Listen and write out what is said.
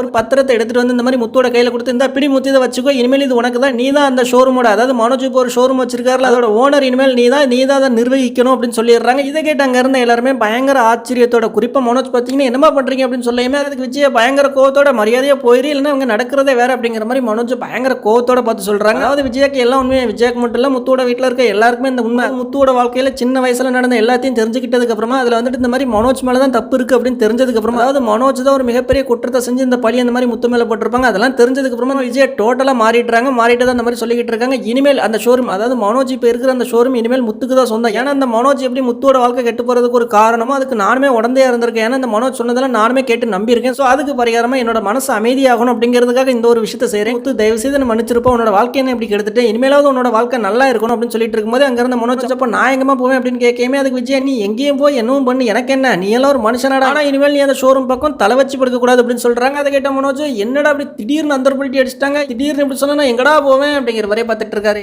ஒரு பத்திரத்தை எடுத்துட்டு வந்து இந்த மாதிரி முத்தோட கையில கொடுத்து இந்த பிடி முத்து இதை வச்சுக்கோ, இனிமேல் இது உனக்கு தான், நீ தான் அந்த ஷோரூமோட, அதாவது மனோஜ் இப்போ ஒரு ஷோரூம் வச்சிருக்காருல அதோட ஓனர், இனிமேல் நீ தான் அதை நிர்வகிக்கணும் அப்படின்னு சொல்லிடுறாங்க. இதை கேட்டு அங்க இருந்த எல்லாருமே பயங்கர ஆச்சரியத்தோட, குறிப்பா மனோஜ் பார்த்தீங்கன்னா என்னமா பண்றீங்க அப்படின்னு சொல்லையுமே அதுக்கு விஜய பயங்கர கோவத்தோட மரியாதையா போயிரு, இல்லைன்னா அவங்க நடக்கிறதே வேற அப்படிங்கிற மாதிரி மனோஜ் பயங்கர கோவத்தோட பார்த்து சொல்றாங்க. அதாவது விஜயாக்கு எல்லாம் உண்மையை, விஜயாக்கு மட்டும் இல்ல முத்துவோட வீட்டில் இருக்க எல்லாருக்குமே இந்த உண்மை, முத்துவோட வாழ்க்கையில சின்ன வயசுல நடந்த எல்லாத்தையும் தெரிஞ்சுக்கிட்டதுக்கு அப்புறமா அதுல வந்துட்டு இந்த மாதிரி மனோஜ் மேல தான் தப்பு இருக்கு அப்படின்னு தெரிஞ்சதுக்கு அப்புறமா, அதாவது மனோஜ் தான் ஒரு மிகப்பெரிய குற்றத்தை செஞ்சு இந்த பழி அந்த மாதிரி முத்து மேல போட்டிருப்பாங்க. அதெல்லாம் தெரிஞ்சதுக்கு அப்புறமா விஜய் டோட்டலா மாறிடுறாங்க. மாறிட்டு தான் அந்த மாதிரி சொல்லிக்கிட்டு இருக்காங்க. இனிமேல் அந்த ஷோரூம், அதாவது மனோஜ் இப்போ இருக்கிற அந்த ஷோரூம் இனிமேல் முத்துக்கு தான் சொந்தம். ஏன்னா அந்த மனோஜ் எப்படி முத்துவோட வாழ்க்கை கெட்டு போறதுக்கு ஒரு காரணமோ அதுக்கு நானுமே உடந்தையா இருந்திருக்கேன். ஏன்னா அந்த மனோஜ் சொன்னதெல்லாம் நானுமே கேட்டு நம்பியிருக்கேன். ஸோ அதுக்கு பரிகாரமா என்னோட மனசு அமைதியாகணும் அப்படிங்கிறதுக்காக இந்த ஒரு விஷயத்தை செய்யறேன். முத்து தயவு செய்து மன்னிச்சிருப்போம், உன்னோட வாழ்க்கையை இப்படி கெடுத்துட்டு இனிமேலாவது உன்னோட வாழ்க்கை நல்லா இருக்கணும் அப்படின்னு சொல்லிட்டு இருக்கும்போது அங்க இருந்த மனோஜ் அப்போ நான் எங்கமா போவேன் அப்படின்னு கேட்கவே அதுக்கு விஜய் நீ எங்கேயும் போய் என்னவும் பண்ணி எனக்கு என்ன, நீ எல்லாம் ஒரு மனுஷனாடா, ஆனா இனிமேல் நீ அந்த ஷோரூம் பக்கம் தலை வச்சு படுக்க கூடாது அப்படின்னு சொல்றாங்க. அதை கேட்ட மனோஜ் என்னடா அப்படி திடீர்னு அந்த பல்ட்டி அடிச்சிட்டாங்க, திடீர்னு இப்படி சொன்னா எங்கடா போவேன் அப்படிங்கிற வரைய பார்த்துட்டு இருக்காரு.